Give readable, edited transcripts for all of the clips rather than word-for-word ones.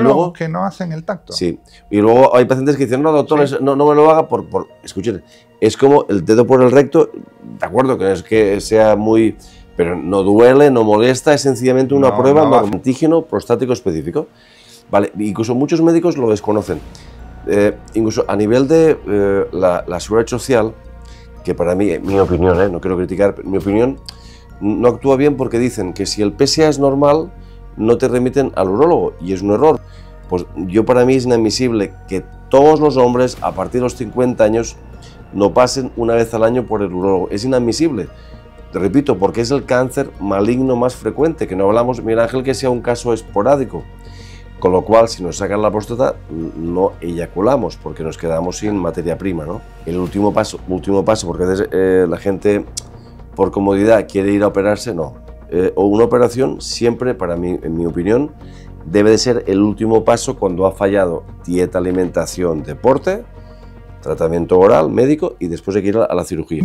urólogos que no hacen el tacto. Sí. Y luego hay pacientes que dicen, no, doctor, sí, no me lo haga por... Escuchen, es como el dedo por el recto, de acuerdo, que no es que sea muy... Pero no duele, no molesta, es sencillamente una prueba normal, antígeno prostático específico. Vale, incluso muchos médicos lo desconocen. Incluso a nivel de la seguridad social, que para mí, mi opinión, no quiero criticar, mi opinión, no actúa bien porque dicen que si el PSA es normal, no te remiten al urólogo, y es un error. Pues para mí es inadmisible que todos los hombres a partir de los 50 años no pasen una vez al año por el urólogo. Es inadmisible. Te repito, porque es el cáncer maligno más frecuente, que no hablamos, Miguel Ángel, que sea un caso esporádico. Con lo cual, si nos sacan la próstata, no eyaculamos, porque nos quedamos sin materia prima, ¿no? El último paso, porque a veces la gente, por comodidad, quiere ir a operarse, no. O una operación, siempre, para mí, en mi opinión, debe de ser el último paso cuando ha fallado dieta, alimentación, deporte, tratamiento oral, médico, y después hay que ir a la cirugía.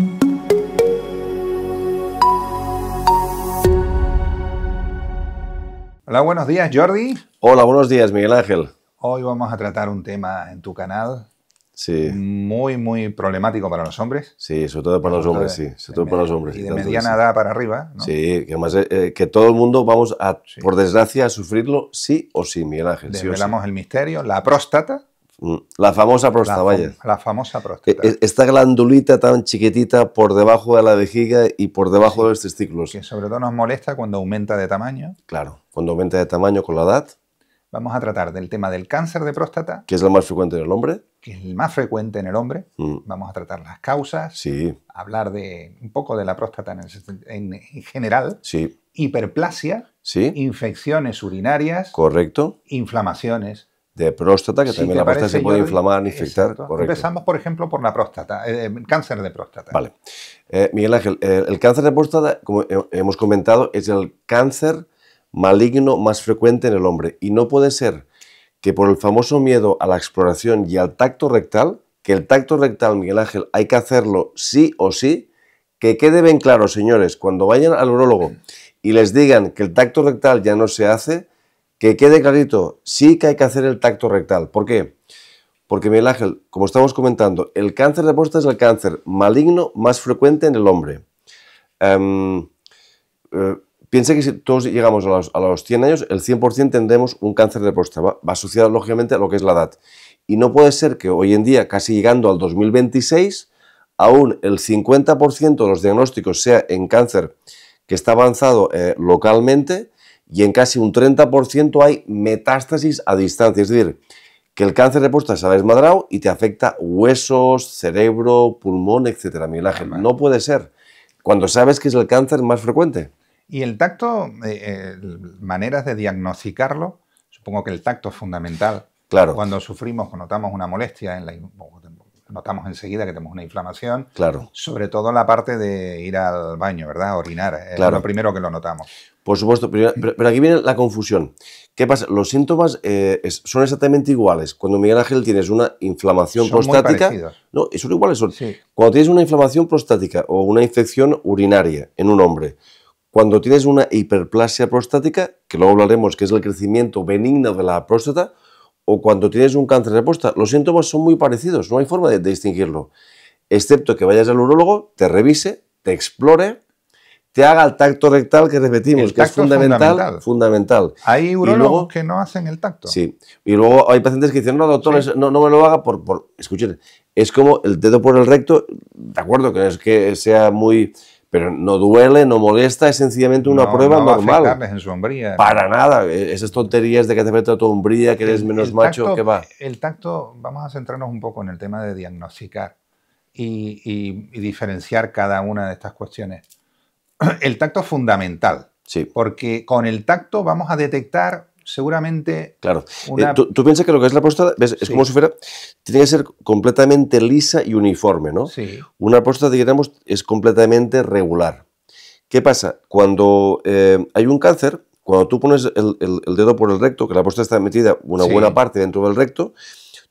Hola, buenos días, Jordi. Hola, buenos días, Miguel Ángel. Hoy vamos a tratar un tema en tu canal muy problemático para los hombres. Sí, sobre todo para los hombres, sí. Sobre todo para los hombres. Y de mediana edad para arriba, ¿no? Sí, que además que todo el mundo vamos a, por desgracia, a sufrirlo sí o sí, Miguel Ángel. Desvelamos el misterio, la próstata. La famosa próstata, vaya. La famosa próstata. Esta glandulita tan chiquitita por debajo de la vejiga y por debajo de los testículos. Que sobre todo nos molesta cuando aumenta de tamaño. Claro, cuando aumenta de tamaño con la edad. Vamos a tratar del tema del cáncer de próstata. Que es el más frecuente en el hombre. Que es el más frecuente en el hombre. Vamos a tratar las causas. Sí. Hablar un poco de la próstata en general. Sí. Hiperplasia. Sí. Infecciones urinarias. Correcto. Inflamaciones. De próstata, que también la próstata se puede inflamar, infectar. Correcto. Empezamos, por ejemplo, por la próstata, cáncer de próstata. Vale. Miguel Ángel, el cáncer de próstata, como hemos comentado, es el cáncer maligno más frecuente en el hombre. Y no puede ser que por el famoso miedo a la exploración y al tacto rectal, que el tacto rectal, Miguel Ángel, hay que hacerlo sí o sí, que quede bien claro, señores, cuando vayan al urólogo y les digan que el tacto rectal ya no se hace, que quede clarito, sí que hay que hacer el tacto rectal. ¿Por qué? Porque, Miguel Ángel, como estamos comentando, el cáncer de próstata es el cáncer maligno más frecuente en el hombre. Piensa que si todos llegamos a los 100 años, el 100% tendremos un cáncer de próstata. Va asociado, lógicamente, a lo que es la edad. Y no puede ser que hoy en día, casi llegando al 2026, aún el 50% de los diagnósticos sea en cáncer que está avanzado localmente, y en casi un 30% hay metástasis a distancia. Es decir, que el cáncer de próstata se ha desmadrado y te afecta huesos, cerebro, pulmón, etc. Miguel Ángel, no puede ser. Cuando sabes que es el cáncer más frecuente. Y el tacto, maneras de diagnosticarlo, supongo que el tacto es fundamental. Claro. Cuando sufrimos, cuando notamos una molestia, notamos enseguida que tenemos una inflamación. Claro. Sobre todo la parte de ir al baño, ¿verdad? Orinar. Claro. Es lo primero que lo notamos. Por supuesto, pero aquí viene la confusión. ¿Qué pasa? Los síntomas son exactamente iguales. Cuando, Miguel Ángel, tienes una inflamación prostática... No, son iguales. Sí. Cuando tienes una inflamación prostática o una infección urinaria en un hombre, cuando tienes una hiperplasia prostática, que luego hablaremos que es el crecimiento benigno de la próstata, o cuando tienes un cáncer de próstata, los síntomas son muy parecidos, no hay forma de distinguirlo. Excepto que vayas al urólogo, te revise, te explore, te haga el tacto rectal, que repetimos, que es fundamental. Hay urólogos que no hacen el tacto. Sí, y luego hay pacientes que dicen, no, doctor, sí, no me lo haga escuchen, es como el dedo por el recto, de acuerdo, que no es que sea muy... Pero no duele, no molesta, es sencillamente una prueba normal. No va a afectarles en su hombría. Para nada, esas tonterías de que te afecta tu hombría, que eres menos macho, ¿qué va? El tacto, vamos a centrarnos un poco en el tema de diagnosticar y diferenciar cada una de estas cuestiones. El tacto es fundamental, sí, porque con el tacto vamos a detectar seguramente... Claro, tú piensas que lo que es la próstata, ¿ves? Es como si fuera, tiene que ser completamente lisa y uniforme, ¿no? Sí. Una próstata, digamos, es completamente regular. ¿Qué pasa? Cuando hay un cáncer, cuando tú pones el dedo por el recto, que la próstata está metida una buena parte dentro del recto,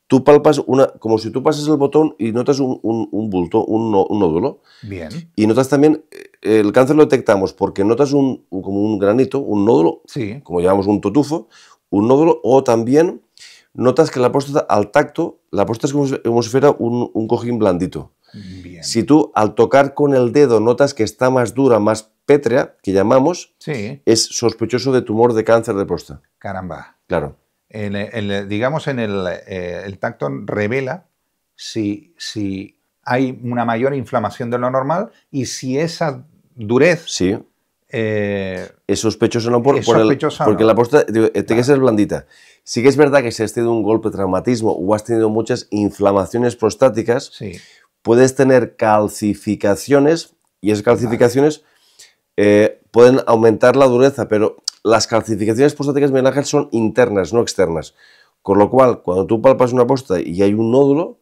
tú palpas como si tú pasas el botón y notas un bulto, un nódulo. Bien. Y notas también, el cáncer lo detectamos porque notas como un granito, un nódulo, sí, como llamamos un totufo, un nódulo, o también notas que la próstata al tacto, la próstata es como si fuera un cojín blandito. Bien. Si tú al tocar con el dedo notas que está más dura, más pétrea, que llamamos, Sí. es sospechoso de tumor de cáncer de próstata. Caramba. Claro. Digamos, el tacto revela si hay una mayor inflamación de lo normal y si esa durez Sí. es Es sospechoso no porque no. la próstata tiene que ser blandita. Sí que es verdad que si has tenido un golpe, traumatismo o has tenido muchas inflamaciones prostáticas, Sí. puedes tener calcificaciones y esas calcificaciones pueden aumentar la dureza, pero las calcificaciones prostáticas, Miguel Ángel, son internas, no externas. Con lo cual, cuando tú palpas una próstata y hay un nódulo,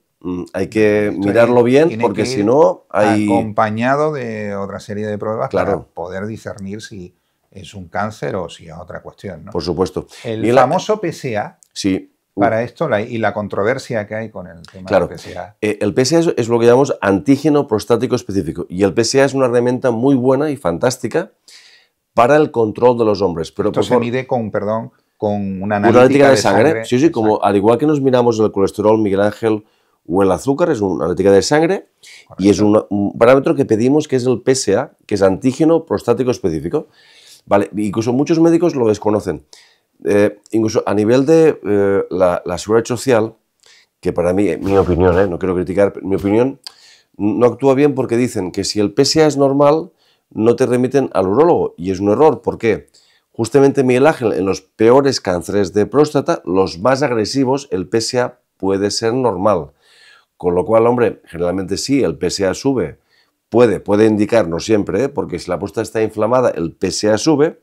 hay que mirarlo bien, porque si no hay... acompañado de otra serie de pruebas, claro, para poder discernir si es un cáncer o si es otra cuestión, ¿no? Por supuesto. El famoso PSA, sí. Para esto, y la controversia que hay con el tema Claro. del PSA. El PSA es lo que llamamos antígeno prostático específico. Y el PSA es una herramienta muy buena y fantástica para el control de los hombres. Pero esto se mide con una analítica de sangre. Sí, sí, como al igual que nos miramos el colesterol, Miguel Ángel, o el azúcar, es una analítica de sangre. Correcto. Y es un parámetro que pedimos, que es el PSA, que es antígeno prostático específico. Vale, incluso muchos médicos lo desconocen. Incluso a nivel de la seguridad social, que para mí, mi opinión, no quiero criticar, pero mi opinión no actúa bien porque dicen que si el PSA es normal, no te remiten al urólogo. Y es un error. ¿Por qué? Justamente, Miguel Ángel, en los peores cánceres de próstata, los más agresivos, el PSA puede ser normal. Con lo cual, hombre, generalmente sí, el PSA sube. Puede indicar, no siempre, porque si la próstata está inflamada, el PSA sube,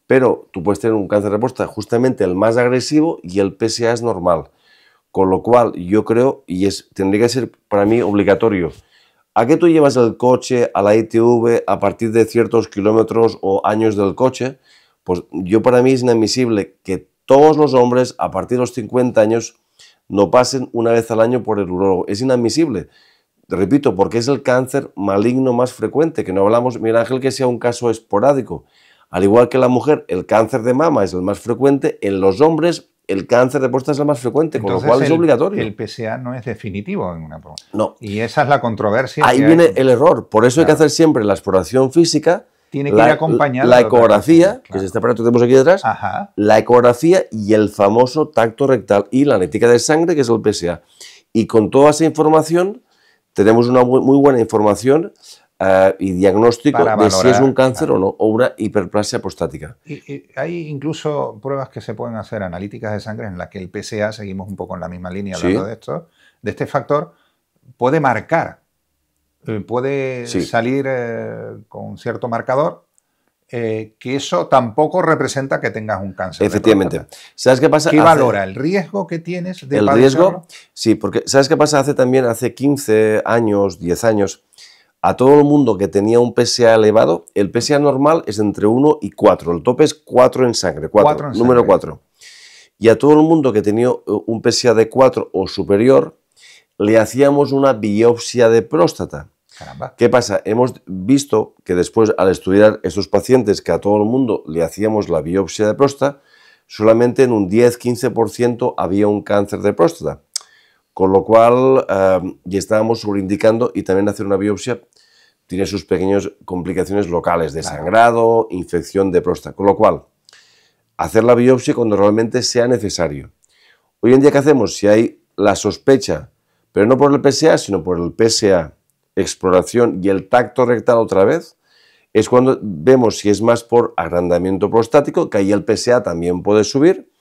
pero tú puedes tener un cáncer de próstata justamente el más agresivo y el PSA es normal. Con lo cual, yo creo, y tendría que ser para mí obligatorio, ¿a qué tú llevas el coche a la ITV a partir de ciertos kilómetros o años del coche? Pues para mí es inadmisible que todos los hombres a partir de los 50 años no pasen una vez al año por el urólogo. Es inadmisible. Repito, porque es el cáncer maligno más frecuente, que no hablamos, Miguel Ángel, que sea un caso esporádico. Al igual que la mujer, el cáncer de mama es el más frecuente, en los hombres el cáncer de próstata es el más frecuente, entonces, con lo cual es obligatorio. El PSA no es definitivo en una prueba. No. Y esa es la controversia. Ahí viene el error. Por eso hay que hacer siempre la exploración física. Tiene que ir acompañada la ecografía, que es este aparato que tenemos aquí detrás, la ecografía y el famoso tacto rectal y la analítica de sangre, que es el PSA. Y con toda esa información tenemos una muy buena información y diagnóstico de si es un cáncer o no, o una hiperplasia prostática. Y hay incluso pruebas que se pueden hacer, analíticas de sangre, en las que el PSA, seguimos un poco en la misma línea hablando de esto, de este factor, puede marcar, puede salir con cierto marcador, que eso tampoco representa que tengas un cáncer. Efectivamente. ¿Sabes qué pasa? ¿Qué valora? ¿El riesgo que tienes de el riesgo? Sí, porque ¿sabes qué pasa? Hace 15 años, 10 años, a todo el mundo que tenía un PSA elevado, el PSA normal es entre 1 y 4. El tope es 4 en sangre, 4 número 4. Y a todo el mundo que tenía un PSA de 4 o superior, le hacíamos una biopsia de próstata. Caramba. ¿Qué pasa? Hemos visto que después, al estudiar estos pacientes que a todo el mundo le hacíamos la biopsia de próstata, solamente en un 10-15% había un cáncer de próstata. Con lo cual, ya estábamos sobreindicando, y también hacer una biopsia tiene sus pequeñas complicaciones locales de sangrado, infección de próstata. Con lo cual, hacer la biopsia cuando realmente sea necesario. Hoy en día, ¿qué hacemos? Si hay la sospecha, pero no por el PSA, sino por el PSA, exploración y el tacto rectal otra vez, es cuando vemos si es más por agrandamiento prostático, que ahí el PSA también puede subir.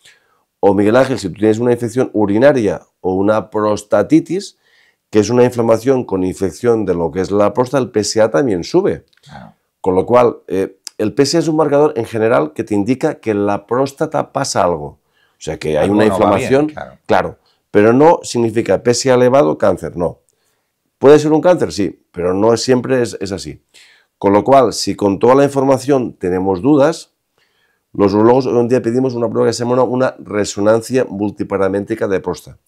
O Miguel Ángel, si tú tienes una infección urinaria o una prostatitis, que es una inflamación con infección de lo que es la próstata, el PSA también sube. Claro. Con lo cual, el PSA es un marcador en general que te indica que en la próstata pasa algo. O sea, que hay una inflamación, bien, claro, pero no significa PSA elevado, cáncer, no. ¿Puede ser un cáncer? Sí, pero no siempre es así. Con lo cual, si con toda la información tenemos dudas, los urólogos hoy en día pedimos una prueba que se llama una resonancia multiparamétrica de próstata,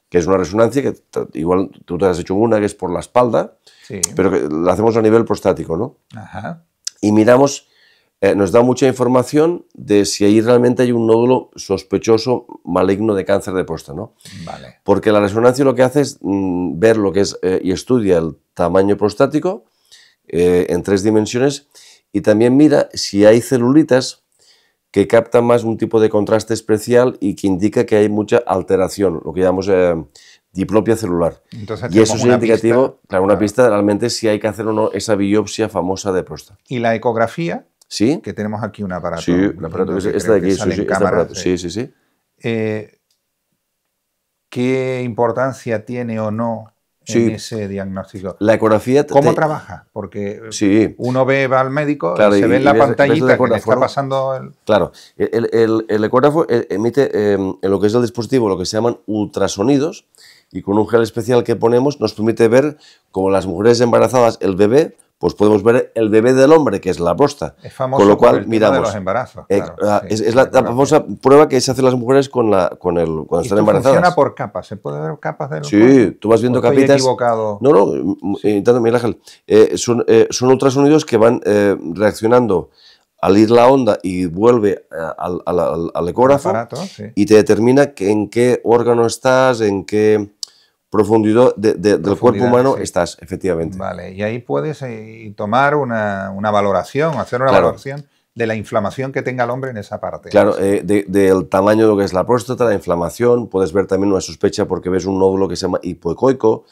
que es una resonancia que igual tú te has hecho una que es por la espalda, pero que la hacemos a nivel prostático, ¿no? Ajá. Y miramos nos da mucha información de si ahí realmente hay un nódulo sospechoso maligno de cáncer de próstata, ¿no? Vale. Porque la resonancia lo que hace es ver lo que es y estudia el tamaño prostático en 3 dimensiones y también mira si hay celulitas que captan más un tipo de contraste especial y que indica que hay mucha alteración, lo que llamamos diplopia celular. Entonces, y eso es un indicativo, claro, una pista realmente si hay que hacer o no esa biopsia famosa de próstata. ¿Y la ecografía? Sí. Que tenemos aquí un aparato. Sí, un aparato que este de aquí, sí. ¿Qué importancia tiene o no en ese diagnóstico? La ecografía... ¿Cómo trabaja? Porque uno va al médico, claro, y se ve en la pantallita que le está pasando... Claro, el ecógrafo emite en lo que es el dispositivo lo que se llaman ultrasonidos y con un gel especial que ponemos nos permite ver, como las mujeres embarazadas, el bebé, pues podemos ver el bebé del hombre, que es la próstata. Es famoso con lo cual por el miramos tema de los embarazos. Claro, es la famosa prueba que se hacen las mujeres cuando están embarazadas. Funciona por capas, ¿se puede ver capas del Sí, tú vas viendo capitas. Estoy equivocado. No, intento, Miguel Ángel. Son ultrasonidos que van reaccionando al ir la onda y vuelve al ecógrafo aparato, sí. Y te determina en qué órgano estás, en qué profundidad del cuerpo humano estás, efectivamente. Vale, y ahí puedes tomar una valoración, hacer una valoración de la inflamación que tenga el hombre en esa parte. Claro, del tamaño de lo que es la próstata, la inflamación, puedes ver también una sospecha porque ves un nódulo que se llama hipoecoico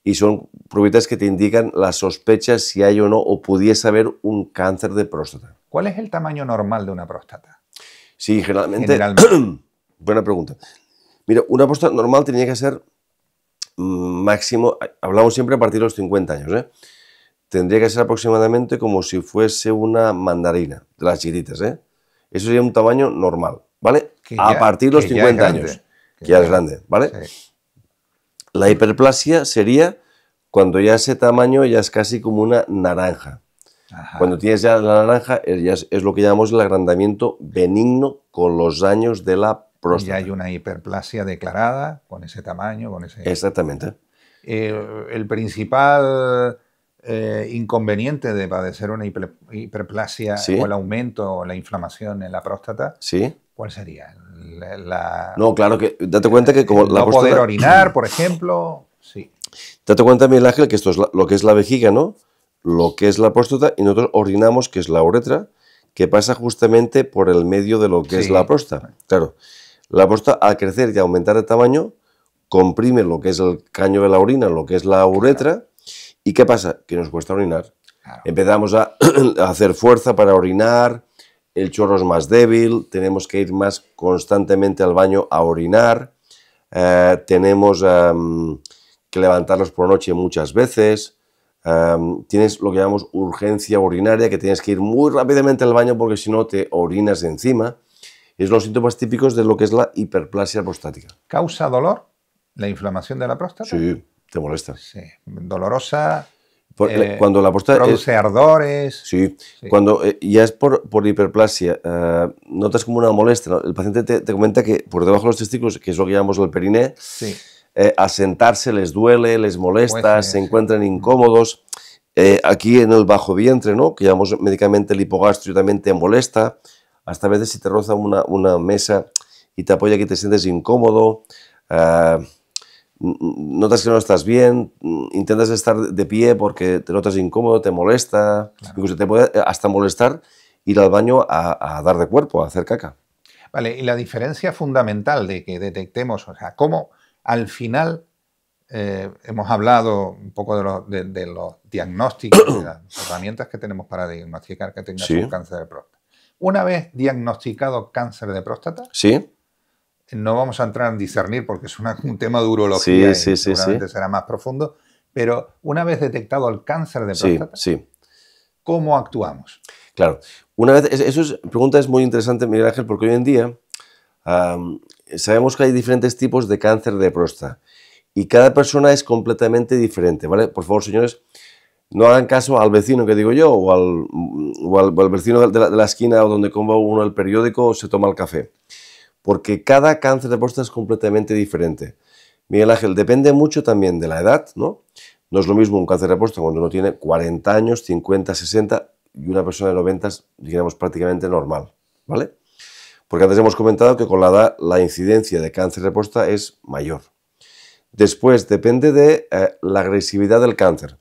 y son pruebas que te indican la sospecha si hay o no o pudiese haber un cáncer de próstata. ¿Cuál es el tamaño normal de una próstata? Sí, generalmente. Buena pregunta. Mira, una próstata normal tenía que ser máximo, hablamos siempre a partir de los 50 años, tendría que ser aproximadamente como si fuese una mandarina, de las chiquitas, Eso sería un tamaño normal, ¿vale? A partir de los 50 años, que ya es grande, ¿vale? Sí. La hiperplasia sería cuando ya ese tamaño ya es casi como una naranja. Ajá. Cuando tienes ya la naranja, ya es lo que llamamos el agrandamiento benigno con los años de la próstata. Ya hay una hiperplasia declarada con ese tamaño, con ese... Exactamente. El principal inconveniente de padecer una hiperplasia o el aumento o la inflamación en la próstata, ¿cuál sería? No, claro, que date cuenta que como la próstata... No poder orinar, por ejemplo, sí. Date cuenta, Miguel Ángel, que esto es lo que es la vejiga, ¿no? Lo que es la próstata y nosotros orinamos, que es la uretra, que pasa justamente por el medio de lo que es la próstata. Claro. La próstata, al crecer y aumentar de tamaño, comprime lo que es el caño de la orina, lo que es la uretra, claro. ¿Y qué pasa? Que nos cuesta orinar. Claro. Empezamos a hacer fuerza para orinar, el chorro es más débil, tenemos que ir más constantemente al baño a orinar, tenemos que levantarnos por la noche muchas veces, tienes lo que llamamos urgencia urinaria, que tienes que ir muy rápidamente al baño porque si no te orinas encima. Es los síntomas típicos de lo que es la hiperplasia prostática. ¿Causa dolor la inflamación de la próstata? Sí, te molesta. Sí, dolorosa. Cuando la próstata produce ardores. Sí, cuando ya es por hiperplasia, notas como una molestia, ¿no? El paciente te comenta que por debajo de los testículos, que es lo que llamamos el periné, al sentarse les duele, les molesta, se encuentran incómodos. Aquí en el bajo vientre, ¿no? Que llamamos médicamente el hipogastrio, también te molesta. Hasta a veces si te roza una mesa y te apoya que te sientes incómodo, notas que no estás bien, intentas estar de pie porque te notas incómodo, te molesta, incluso te puede hasta molestar ir al baño a dar de cuerpo, a hacer caca. Vale, y la diferencia fundamental de que detectemos, o sea, cómo al final hemos hablado un poco de los diagnósticos, de las herramientas que tenemos para diagnosticar que tengas un cáncer de próstata. Una vez diagnosticado cáncer de próstata, no vamos a entrar en discernir porque es un tema de urología y seguramente será más profundo, pero una vez detectado el cáncer de próstata, ¿cómo actuamos? Claro, pregunta es muy interesante, Miguel Ángel, porque hoy en día sabemos que hay diferentes tipos de cáncer de próstata y cada persona es completamente diferente, ¿vale? Por favor, señores, no hagan caso al vecino que digo yo o al vecino de la esquina o donde compra uno el periódico o se toma el café. Porque cada cáncer de próstata es completamente diferente. Miguel Ángel, depende mucho también de la edad, ¿no? No es lo mismo un cáncer de próstata cuando uno tiene 40 años, 50, 60, y una persona de 90, digamos, prácticamente normal, ¿vale? Porque antes hemos comentado que con la edad la incidencia de cáncer de próstata es mayor. Después, depende de la agresividad del cáncer.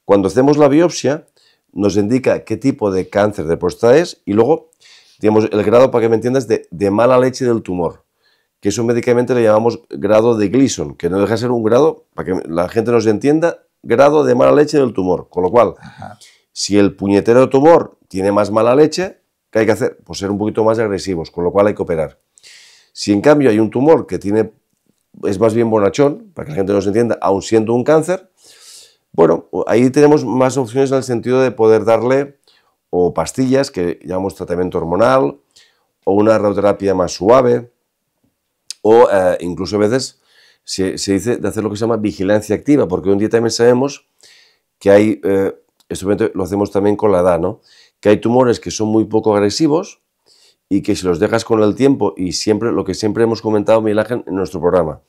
Cuando hacemos la biopsia, nos indica qué tipo de cáncer de próstata es y luego, digamos, el grado, para que me entiendas, de mala leche del tumor, que eso médicamente le llamamos grado de Gleason, que no deja de ser un grado, para que la gente nos entienda, grado de mala leche del tumor. Con lo cual, si el puñetero tumor tiene más mala leche, ¿qué hay que hacer? Pues ser un poquito más agresivos, con lo cual hay que operar. Si en cambio hay un tumor que es más bien bonachón, para que la gente nos entienda, aun siendo un cáncer, bueno, ahí tenemos más opciones en el sentido de poder darle o pastillas, que llamamos tratamiento hormonal, o una radioterapia más suave, o incluso a veces se dice de hacer lo que se llama vigilancia activa, porque hoy en día también sabemos que hay, esto lo hacemos también con la edad, ¿no? Que hay tumores que son muy poco agresivos y que si los dejas con el tiempo y siempre, lo que siempre hemos comentado, Miguel Ángel, en nuestro programa,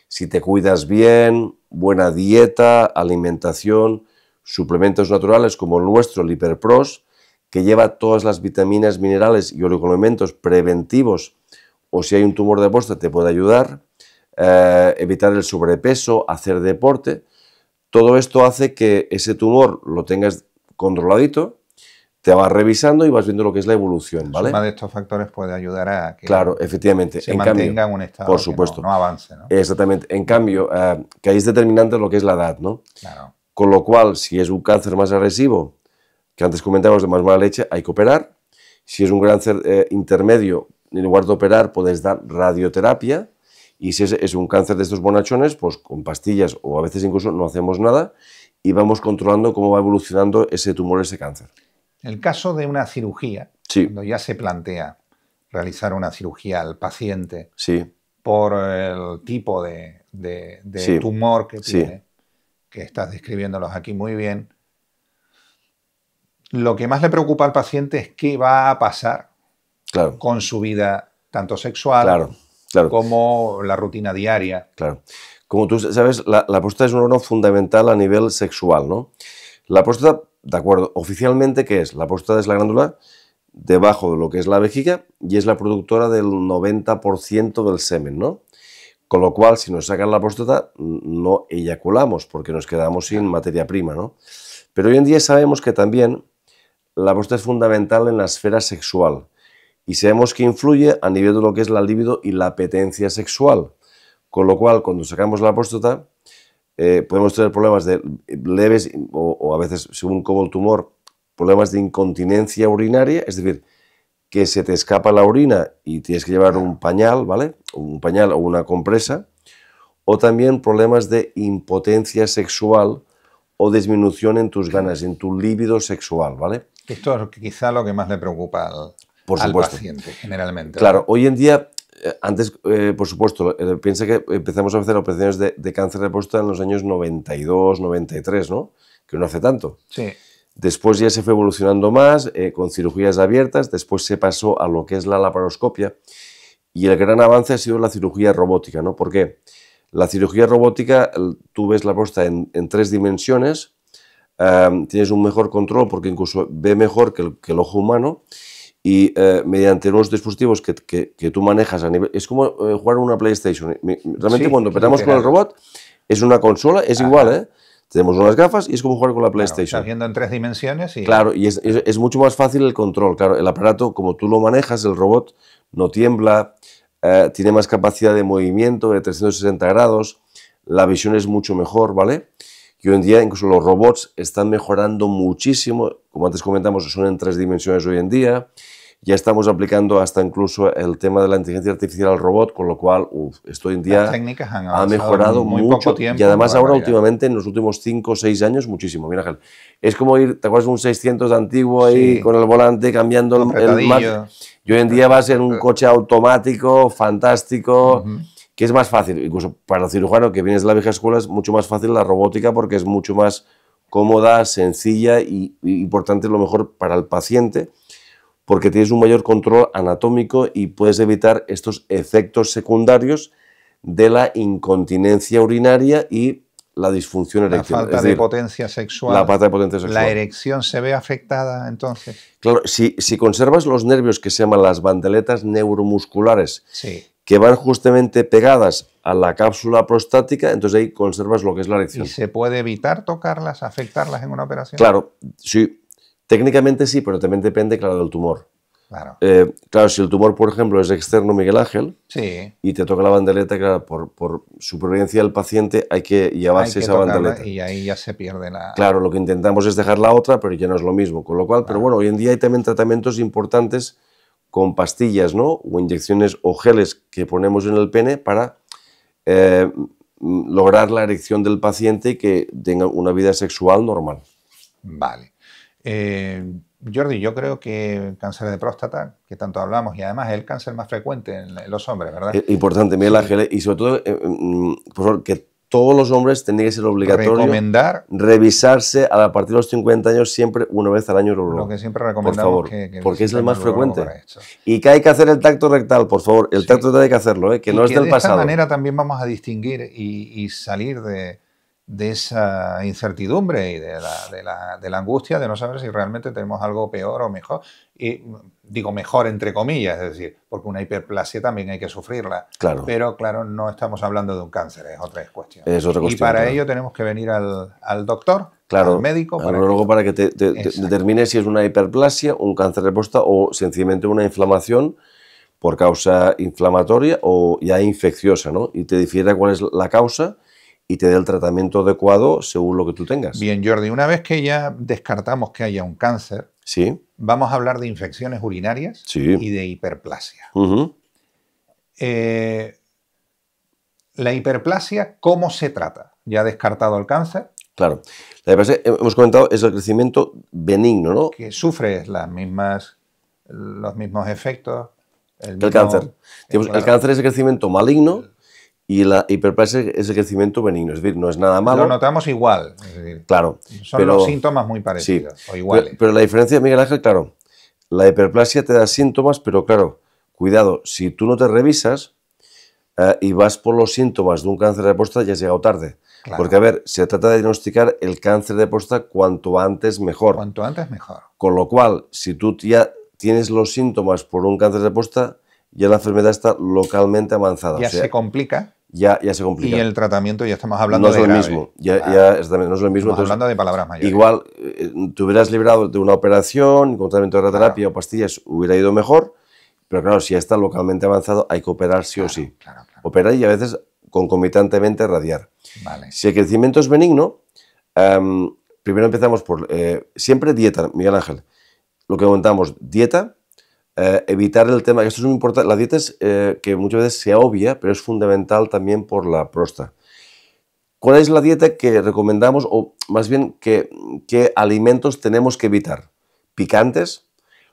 si te cuidas bien, buena dieta, alimentación, suplementos naturales como el nuestro, el Hiperpros, que lleva todas las vitaminas, minerales y oligoelementos preventivos, o si hay un tumor de próstata te puede ayudar, evitar el sobrepeso, hacer deporte. Todo esto hace que ese tumor lo tengas controladito, te vas revisando y vas viendo lo que es la evolución, ¿vale? La suma de estos factores puede ayudar a que claro, efectivamente, se mantenga en un estado por supuesto, que no avance, ¿no? Exactamente. En cambio, que ahí es determinante lo que es la edad, ¿no? Claro. Con lo cual, si es un cáncer más agresivo, que antes comentábamos de más mala leche, hay que operar. Si es un cáncer intermedio, en lugar de operar, puedes dar radioterapia. Y si es un cáncer de estos bonachones, pues con pastillas o a veces incluso no hacemos nada y vamos controlando cómo va evolucionando ese tumor, ese cáncer. El caso de una cirugía, sí. Cuando ya se plantea realizar una cirugía al paciente sí. por el tipo de sí. tumor que tiene, sí. que estás describiéndolos aquí muy bien, lo que más le preocupa al paciente es qué va a pasar claro. con su vida, tanto sexual claro. como la rutina diaria. Claro. Como tú sabes, la próstata es un órgano fundamental a nivel sexual, ¿no? La próstata, de acuerdo, oficialmente, ¿qué es? La próstata es la glándula debajo de lo que es la vejiga y es la productora del 90% del semen, ¿no? Con lo cual, si nos sacan la próstata, no eyaculamos porque nos quedamos sin materia prima, ¿no? Pero hoy en día sabemos que también la próstata es fundamental en la esfera sexual y sabemos que influye a nivel de lo que es la libido y la apetencia sexual. Con lo cual, cuando sacamos la próstata, podemos tener problemas de leves o a veces, según como el tumor, problemas de incontinencia urinaria, es decir, que se te escapa la orina y tienes que llevar un pañal, ¿vale? Un pañal o una compresa, o también problemas de impotencia sexual o disminución en tus ganas, en tu líbido sexual, ¿vale? Esto es quizá lo que más le preocupa al paciente, generalmente. Claro, ¿verdad? Hoy en día, antes, por supuesto, piensa que empezamos a hacer operaciones de cáncer de próstata en los años 92, 93, ¿no? Que no hace tanto. Sí. Después ya se fue evolucionando más, con cirugías abiertas, después se pasó a lo que es la laparoscopia y el gran avance ha sido la cirugía robótica, ¿no? ¿Por qué? La cirugía robótica, tú ves la próstata en 3 dimensiones, tienes un mejor control porque incluso ve mejor que el ojo humano y mediante unos dispositivos que tú manejas a nivel... Es como jugar una PlayStation. Realmente cuando operamos con el robot es una consola, es igual, ¿eh? Tenemos unas gafas y es como jugar con la PlayStation. Claro, estás viendo en 3 dimensiones y... Claro, y es mucho más fácil el control. Claro, el aparato, como tú lo manejas, el robot no tiembla, tiene más capacidad de movimiento de 360 grados, la visión es mucho mejor, ¿vale? Y hoy en día incluso los robots están mejorando muchísimo, como antes comentamos, son en 3 dimensiones hoy en día. Ya estamos aplicando hasta incluso el tema de la inteligencia artificial al robot, con lo cual esto hoy en día las técnicas ha mejorado muy mucho. Poco tiempo, y además ahora últimamente, en los últimos 5 o 6 años, muchísimo. Mira, Ángel, es como ir, ¿te acuerdas de un 600 antiguo ahí con el volante cambiando el mar? Y hoy en día vas en un coche automático, fantástico, que es más fácil. Incluso para el cirujano que vienes de la vieja escuela es mucho más fácil la robótica porque es mucho más cómoda, sencilla y por tanto lo mejor para el paciente, porque tienes un mayor control anatómico y puedes evitar estos efectos secundarios de la incontinencia urinaria y la disfunción eréctil. La falta de potencia sexual. La falta de potencia sexual. ¿La erección se ve afectada entonces? Claro, si conservas los nervios que se llaman las bandeletas neuromusculares, sí, que van justamente pegadas a la cápsula prostática, entonces ahí conservas lo que es la erección. ¿Y se puede evitar tocarlas, afectarlas en una operación? Claro, sí. Técnicamente sí, pero también depende, claro, del tumor. Claro. Claro, si el tumor, por ejemplo, es externo, Miguel Ángel, sí, y te toca la bandeleta, claro, por supervivencia del paciente hay que llevarse esa bandeleta. Y ahí ya se pierde la... Claro, lo que intentamos es dejar la otra, pero ya no es lo mismo. Con lo cual, pero bueno, hoy en día hay también tratamientos importantes con pastillas, ¿no? O inyecciones o geles que ponemos en el pene para lograr la erección del paciente y que tenga una vida sexual normal. Vale. Jordi, yo creo que el cáncer de próstata, que tanto hablamos, y además es el cáncer más frecuente en los hombres, ¿verdad? Importante, Miguel Ángel, y sobre todo, por favor, que todos los hombres tendría que ser obligatorio recomendar revisarse a partir de los 50 años siempre una vez al año el urologo. Lo que siempre recomendamos, por favor, que porque es el más frecuente. esto. Y que hay que hacer el tacto rectal, por favor, el tacto rectal hay que hacerlo, que no es del pasado. De esta manera también vamos a distinguir y salir de esa incertidumbre y de la angustia de no saber si realmente tenemos algo peor o mejor. Y digo mejor entre comillas, es decir, porque una hiperplasia también hay que sufrirla. Claro. Pero claro, no estamos hablando de un cáncer, es otra cuestión. Es otra cuestión. Y para ello tenemos que venir al doctor, al médico. Al urologo para que te determine si es una hiperplasia, un cáncer de próstata o sencillamente una inflamación por causa inflamatoria o ya infecciosa, ¿no? Y te difiera cuál es la causa y te dé el tratamiento adecuado según lo que tú tengas. Bien, Jordi, una vez que ya descartamos que haya un cáncer, sí, vamos a hablar de infecciones urinarias y de hiperplasia. La hiperplasia, ¿cómo se trata? Ya descartado el cáncer. Claro, la hiperplasia, hemos comentado, es el crecimiento benigno, ¿no? Que sufre los mismos efectos. El cáncer. Claro. El cáncer es el crecimiento maligno. Y la hiperplasia es el crecimiento benigno, es decir, no es nada malo. Lo notamos igual. Es decir, claro. Son los síntomas muy parecidos, sí, o iguales. Pero la diferencia, Miguel Ángel, claro, la hiperplasia te da síntomas, pero claro, cuidado, si tú no te revisas y vas por los síntomas de un cáncer de próstata, ya has llegado tarde. Claro. Porque, a ver, se trata de diagnosticar el cáncer de próstata cuanto antes mejor. Cuanto antes mejor. Con lo cual, si tú ya tienes los síntomas por un cáncer de próstata, ya la enfermedad está localmente avanzada. Ya se complica. Ya se complica. Y el tratamiento, ya estamos hablando de grave. No es lo mismo. No es lo mismo. Estamos hablando de palabras mayores. Igual, te hubieras librado de una operación, con tratamiento de radioterapia o pastillas, hubiera ido mejor, pero claro, si ya está localmente avanzado, hay que operar sí o sí. Operar y a veces concomitantemente radiar. Vale. Si el crecimiento es benigno, primero empezamos por siempre dieta, Miguel Ángel. Lo que comentamos, dieta. Evitar el tema, esto es muy importante, la dieta es que muchas veces se obvia, pero es fundamental también por la próstata. ¿Cuál es la dieta que recomendamos, o más bien qué alimentos tenemos que evitar? Picantes.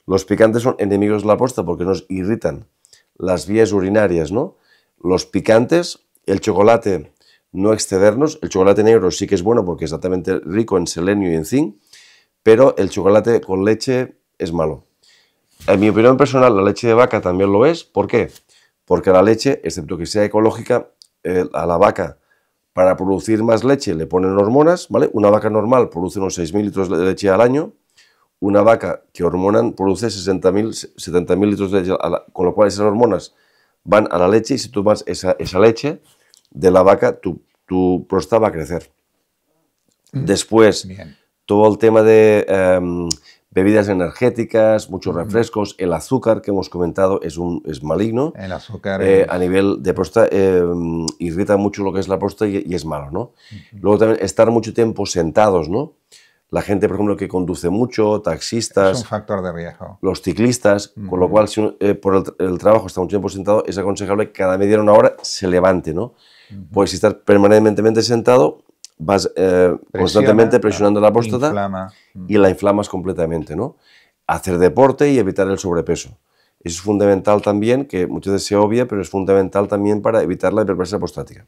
Los picantes son enemigos de la próstata porque nos irritan las vías urinarias, ¿no? Los picantes, el chocolate, no excedernos. El chocolate negro sí que es bueno porque es altamente rico en selenio y en zinc, pero el chocolate con leche es malo. En mi opinión personal, la leche de vaca también lo es. ¿Por qué? Porque la leche, excepto que sea ecológica, a la vaca, para producir más leche, le ponen hormonas, ¿vale? Una vaca normal produce unos 6.000 litros de leche al año. Una vaca que hormonan produce 70.000 litros de leche, con lo cual esas hormonas van a la leche y si tú tomas esa leche de la vaca, tu próstata va a crecer. Después, todo el tema de bebidas energéticas, muchos refrescos, el azúcar que hemos comentado es maligno. El azúcar a nivel de próstata irrita mucho lo que es la próstata y es malo, ¿no? Luego también estar mucho tiempo sentados, ¿no? La gente, por ejemplo, que conduce mucho, taxistas... Es un factor de riesgo. Los ciclistas, con lo cual, si uno, por el trabajo está mucho tiempo sentado, es aconsejable que cada media hora, una hora se levante, ¿no? Pues si estás permanentemente sentado, vas constantemente presionando la próstata y la inflamas completamente, ¿no? Hacer deporte y evitar el sobrepeso. Eso es fundamental también, que muchas veces se obvia, pero es fundamental también para evitar la hiperplasia prostática.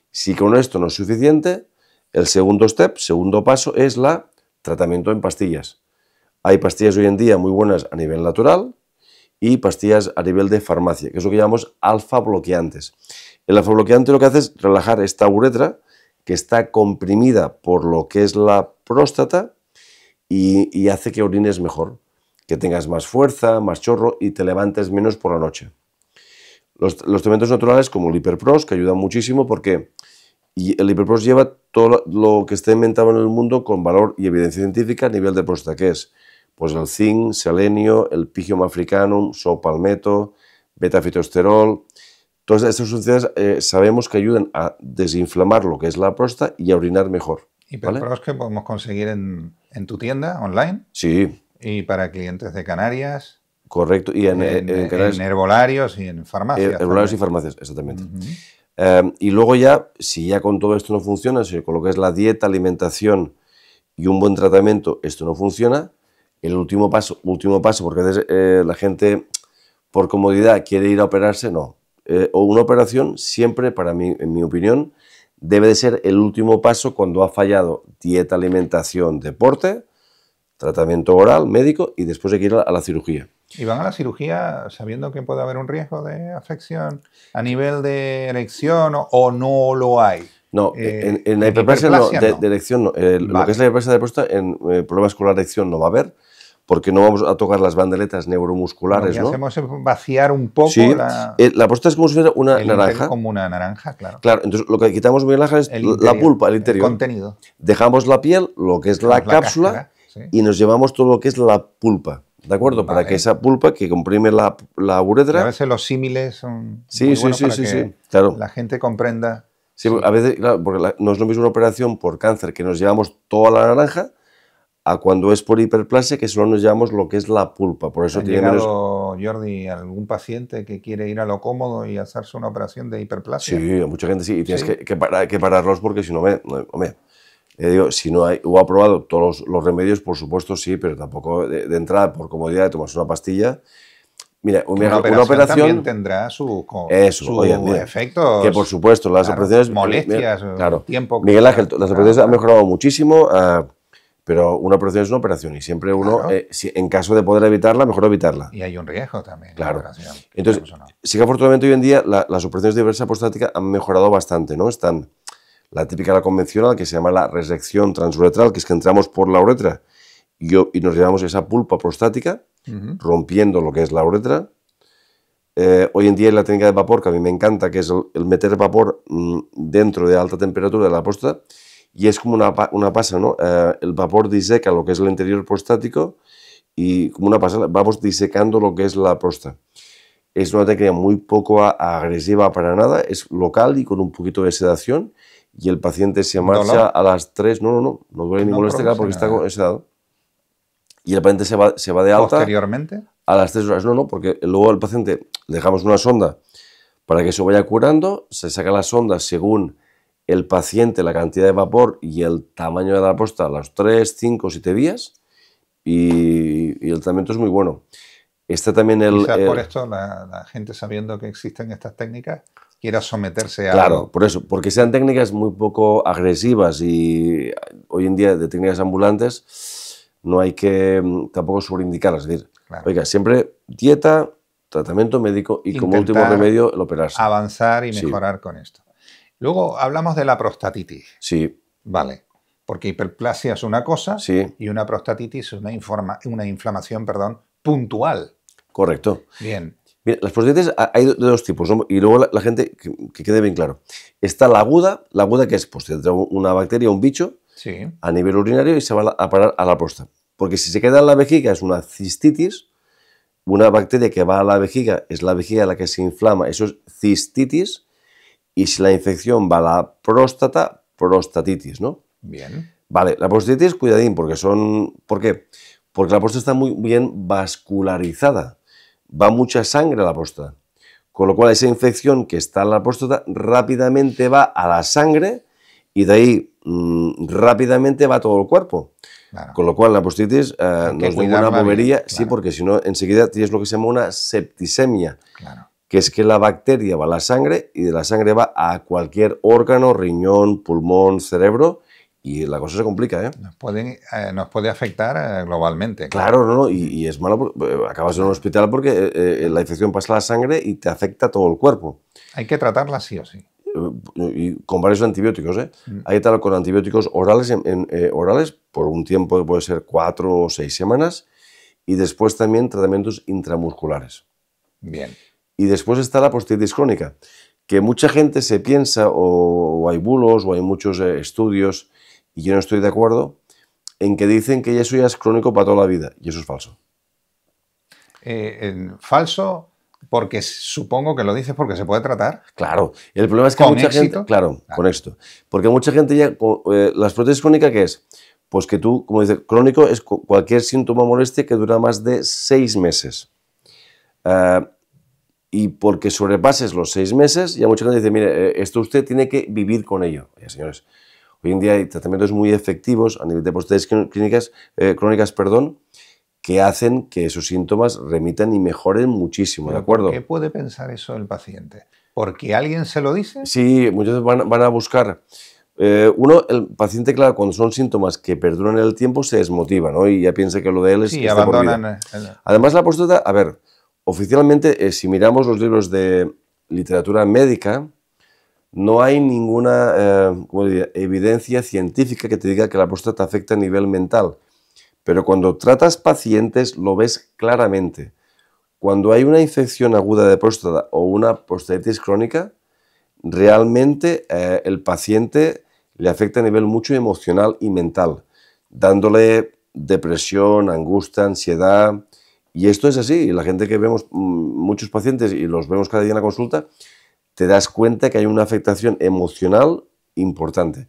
Si con esto no es suficiente, el segundo paso es el tratamiento en pastillas. Hay pastillas hoy en día muy buenas a nivel natural y pastillas a nivel de farmacia, que es lo que llamamos alfa bloqueantes. El alfa bloqueante lo que hace es relajar esta uretra que está comprimida por lo que es la próstata y hace que orines mejor, que tengas más fuerza, más chorro y te levantes menos por la noche. Los tratamientos naturales como el Hiperpros, que ayudan muchísimo porque el Hiperpros lleva todo lo que está inventado en el mundo con valor y evidencia científica a nivel de próstata, que es pues el zinc, selenio, el Pythium africanum, sopalmeto, beta-fitosterol. Todas estas sustancias sabemos que ayudan a desinflamar lo que es la próstata y a orinar mejor. Hiperpros que podemos conseguir en tu tienda online. Sí. Y para clientes de Canarias. Correcto. Y en Canarias, en herbolarios y en farmacias. Herbolarios y farmacias, exactamente. Y luego ya, si ya con todo esto no funciona, si con lo que es la dieta, alimentación y un buen tratamiento esto no funciona, el último paso, porque a veces la gente por comodidad quiere ir a operarse, no. O una operación siempre, para mí, en mi opinión, debe de ser el último paso cuando ha fallado dieta, alimentación, deporte, tratamiento oral, médico y después hay que ir a la cirugía. ¿Y van a la cirugía sabiendo que puede haber un riesgo de afección a nivel de erección o no lo hay? No, en la hiperplasia no, de erección no. Lo que es la hiperplasia de próstata, en problemas con la erección no va a haber, porque no vamos a tocar las bandeletas neuromusculares, ¿no? Hacemos hacemos vaciar un poco la próstata es como si fuera una naranja. Como una naranja, claro. Claro, entonces lo que quitamos muy naranja es la pulpa, el interior. El contenido. Dejamos la piel, lo que es la cápsula, cáscara, sí. Y nos llevamos todo lo que es la pulpa. ¿De acuerdo? Vale. Para que esa pulpa que comprime la uretra. Y a veces los símiles son muy buenos para que claro. La gente comprenda. Sí, a veces, claro, porque no es lo mismo una operación por cáncer que nos llevamos toda la naranja a cuando es por hiperplasia que solo nos llevamos lo que es la pulpa. Por eso ¿Ha llegado, Jordi, algún paciente que quiere ir a lo cómodo y hacerse una operación de hiperplasia? Sí, mucha gente sí. Y tienes que pararlos porque si no, hombre, digo, si no hay, o ha probado todos los remedios, por supuesto sí, pero tampoco de entrada, por comodidad, de tomarse una pastilla. Mira, una operación también tendrá sus efectos. Que por supuesto, las operaciones. Molestias, claro. Tiempo. Miguel Ángel, las operaciones han mejorado muchísimo, pero una operación es una operación y siempre uno, en caso de poder evitarla, mejor evitarla. Y hay un riesgo también. Claro. Entonces, sí que afortunadamente hoy en día las operaciones de hiperplasia prostática han mejorado bastante, ¿no? Están la típica, la convencional, que se llama la resección transuretral, que es que entramos por la uretra y nos llevamos esa pulpa prostática, rompiendo lo que es la uretra. Hoy en día hay la técnica de vapor, que a mí me encanta, que es el meter vapor dentro de alta temperatura de la próstata, y es como una pasa, ¿no? El vapor diseca lo que es el interior prostático y como una pasa vamos disecando lo que es la próstata. Es una técnica muy poco agresiva para nada, es local y con un poquito de sedación, y el paciente se marcha a las 3, no duele ni molestia porque está sedado. Y el paciente se va de alta. ¿Posteriormente? A las 3 horas, porque luego al paciente le dejamos una sonda para que se vaya curando, se saca la sonda según el paciente, la cantidad de vapor y el tamaño de la próstata a los 3, 5, 7 días, y el tratamiento es muy bueno. Está también Quizás por esto la gente, sabiendo que existen estas técnicas, quiera someterse a Claro, algo. por eso, porque sean técnicas muy poco agresivas y hoy en día de técnicas ambulantes no hay que tampoco sobreindicarlas. Es decir, oiga, siempre dieta, tratamiento médico y como último remedio el operarse. Avanzar y mejorar con esto. Luego hablamos de la prostatitis. Sí. Vale, porque hiperplasia es una cosa y una prostatitis es una inflamación, puntual. Correcto. Bien. Mira, las prostatitis hay de dos tipos, ¿no? Y luego la gente, que quede bien claro. Está la aguda que es, pues tendrá una bacteria, un bicho, a nivel urinario y se va a parar a la próstata. Porque si se queda en la vejiga es una cistitis, una bacteria que va a la vejiga es la vejiga la que se inflama, eso es cistitis, y si la infección va a la próstata, prostatitis, ¿no? Bien. Vale, la prostatitis, cuidadín, porque ¿por qué? Porque la próstata está muy bien vascularizada. Va mucha sangre a la próstata, con lo cual esa infección que está en la próstata rápidamente va a la sangre y de ahí rápidamente va a todo el cuerpo. Claro. Con lo cual la prostatitis no es ninguna bobería, sí, porque si no enseguida tienes lo que se llama una septicemia, que es que la bacteria va a la sangre y de la sangre va a cualquier órgano, riñón, pulmón, cerebro, y la cosa se complica, ¿eh? Nos puede afectar globalmente. Claro, y es malo, acabas en un hospital porque la infección pasa a la sangre y te afecta todo el cuerpo. Hay que tratarla sí o sí. y con varios antibióticos, hay que tratar con antibióticos orales, orales por un tiempo que puede ser 4 o 6 semanas, y después también tratamientos intramusculares. Bien. Y después está la prostatitis crónica, que mucha gente se piensa, o hay bulos, o hay muchos estudios, y yo no estoy de acuerdo, en que dicen que eso ya es crónico para toda la vida, y eso es falso. Falso, porque supongo que lo dices porque se puede tratar. Claro, el problema es que mucha gente... Claro, con éxito. Porque mucha gente ya... la prostatitis crónica, ¿qué es? Pues que tú, como dices, crónico es cualquier síntoma o molestia que dura más de 6 meses. Y porque sobrepases los 6 meses, ya mucha gente dice, mire, esto usted tiene que vivir con ello. Ya, señores, hoy en día hay tratamientos muy efectivos a nivel de prostatitis crónicas, que hacen que esos síntomas remitan y mejoren muchísimo, ¿de acuerdo? ¿Por qué puede pensar eso el paciente? ¿Porque alguien se lo dice? Sí, muchas veces van a buscar... el paciente, claro, cuando son síntomas que perduran en el tiempo, se desmotiva, ¿no? Y ya piensa que lo de él es... Sí, abandonan... Además, la próstata, a ver, oficialmente, si miramos los libros de literatura médica, no hay ninguna evidencia científica que te diga que la próstata afecta a nivel mental. Pero cuando tratas pacientes lo ves claramente. Cuando hay una infección aguda de próstata o una prostatitis crónica, realmente el paciente le afecta a nivel mucho emocional y mental, dándole depresión, angustia, ansiedad. Y esto es así. La gente que vemos, muchos pacientes, y los vemos cada día en la consulta, te das cuenta que hay una afectación emocional importante.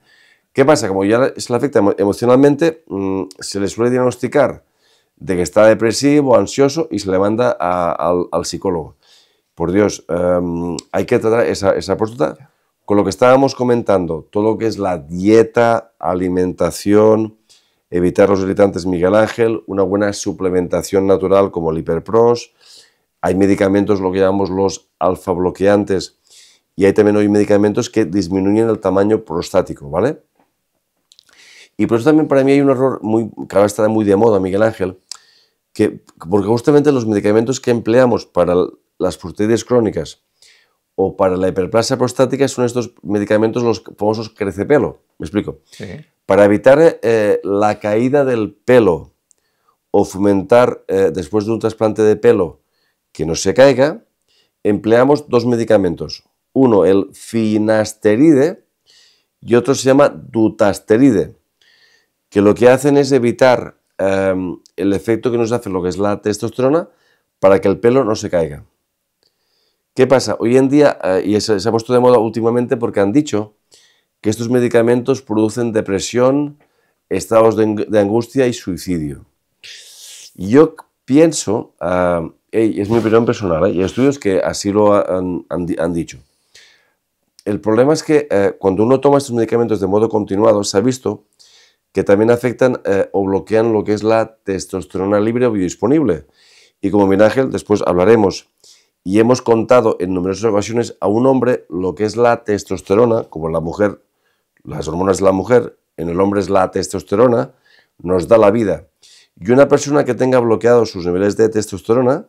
¿Qué pasa? Como ya se le afecta emocionalmente, se le suele diagnosticar de que está depresivo, ansioso, y se le manda al psicólogo. Por Dios, hay que tratar esa próstata con lo que estábamos comentando, todo lo que es la dieta, alimentación, evitar los irritantes Miguel Ángel, una buena suplementación natural como el Hiperpros. Hay medicamentos, lo que llamamos los alfa bloqueantes, y hay también hoy medicamentos que disminuyen el tamaño prostático, ¿vale? Y por eso también para mí hay un error que ahora está muy de moda, Miguel Ángel, porque justamente los medicamentos que empleamos para las prostatitis crónicas o para la hiperplasia prostática son estos medicamentos, los famosos crecepelo. ¿Me explico? Sí. Para evitar la caída del pelo o fomentar, después de un trasplante de pelo, que no se caiga, empleamos 2 medicamentos. Uno, el finasteride, y otro se llama dutasteride, que lo que hacen es evitar el efecto que nos hace lo que es la testosterona para que el pelo no se caiga. ¿Qué pasa? Hoy en día, y se ha puesto de moda últimamente porque han dicho que estos medicamentos producen depresión, estados de angustia y suicidio. Yo pienso, es mi opinión personal, y hay estudios que así lo han dicho. El problema es que cuando uno toma estos medicamentos de modo continuado, se ha visto que también afectan o bloquean lo que es la testosterona libre o biodisponible. Y como Miguel Ángel, después hablaremos, y hemos contado en numerosas ocasiones a un hombre lo que es la testosterona, como en la mujer, las hormonas de la mujer, en el hombre es la testosterona, nos da la vida. Y una persona que tenga bloqueados sus niveles de testosterona,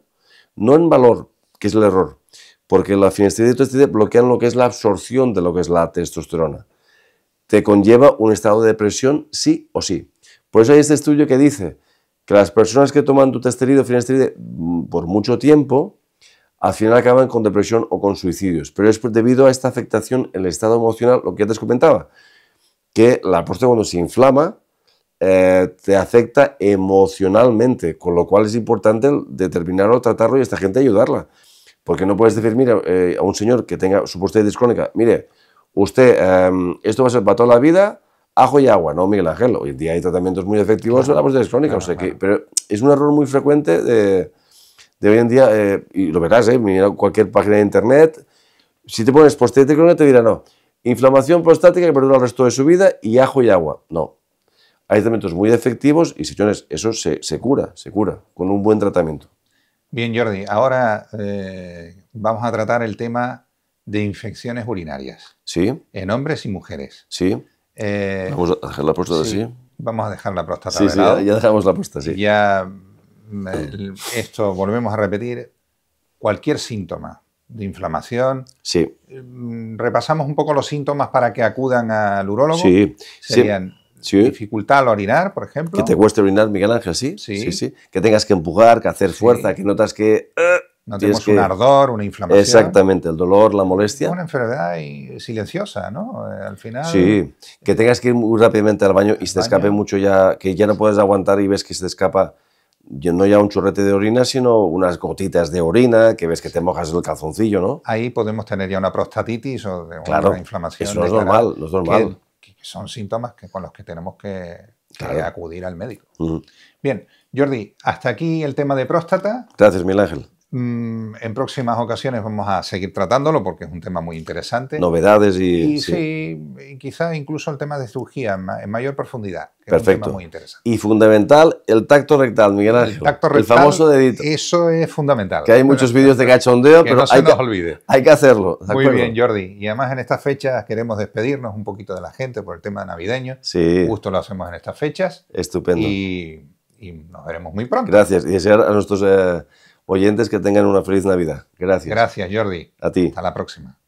no en valor, que es el error, porque la finasterida y dutasteride bloquean lo que es la absorción de lo que es la testosterona. Te conlleva un estado de depresión sí o sí. Por eso hay este estudio que dice que las personas que toman dutasteride o finasteride por mucho tiempo, al final acaban con depresión o con suicidios. Pero es debido a esta afectación en el estado emocional, lo que ya te comentaba, que la próstata cuando se inflama te afecta emocionalmente, con lo cual es importante determinarlo, tratarlo y a esta gente ayudarla. Porque no puedes decir, mira, a un señor que tenga su prostatitis crónica, mire, usted, esto va a ser para toda la vida, ajo y agua, ¿no, Miguel Ángel? Hoy en día hay tratamientos muy efectivos para la prostatitis crónica, pero es un error muy frecuente de hoy en día, y lo verás, mira cualquier página de internet, si te pones prostatitis crónica te dirá, no, inflamación prostática que perdura el resto de su vida y ajo y agua. No, hay tratamientos muy efectivos y, señores, eso se cura con un buen tratamiento. Bien, Jordi, ahora vamos a tratar el tema de infecciones urinarias. Sí. En hombres y mujeres. Sí. Vamos a dejar la próstata así. Vamos a dejar la próstata de lado. Ya dejamos la próstata, sí. Ya esto volvemos a repetir. Cualquier síntoma de inflamación. Sí. Repasamos un poco los síntomas para que acudan al urólogo. Sí. Serían dificultad al orinar, por ejemplo. Que te cueste orinar, Miguel Ángel, sí. Sí. Que tengas que empujar, que hacer fuerza, que notas que... Notemos un ardor, una inflamación. Exactamente, el dolor, la molestia. Es una enfermedad silenciosa, ¿no? Al final... Sí, que tengas que ir muy rápidamente al baño y se te escape mucho ya, que ya no puedes aguantar y ves que se te escapa no ya un chorrete de orina, sino unas gotitas de orina, que ves que te mojas el calzoncillo, ¿no? Ahí podemos tener ya una prostatitis o una inflamación. Eso no es normal, no es normal. Que son síntomas con los que tenemos que acudir al médico. Bien, Jordi, hasta aquí el tema de próstata. Gracias, Miguel Ángel. En próximas ocasiones vamos a seguir tratándolo porque es un tema muy interesante. Novedades y quizás incluso el tema de cirugía en mayor profundidad. Que Perfecto. Es un tema muy interesante. Y fundamental, el tacto rectal, Miguel Ángel. El tacto rectal, el famoso dedito. Eso es fundamental. Que hay muchos vídeos de cachondeo, que pero no se nos olvide. Hay que hacerlo. Muy bien, Jordi. Y además en estas fechas queremos despedirnos un poquito de la gente por el tema navideño. Sí. Justo lo hacemos en estas fechas. Estupendo. Y nos veremos muy pronto. Gracias. Y desear a nuestros oyentes que tengan una feliz Navidad. Gracias. Gracias, Jordi. A ti. Hasta la próxima.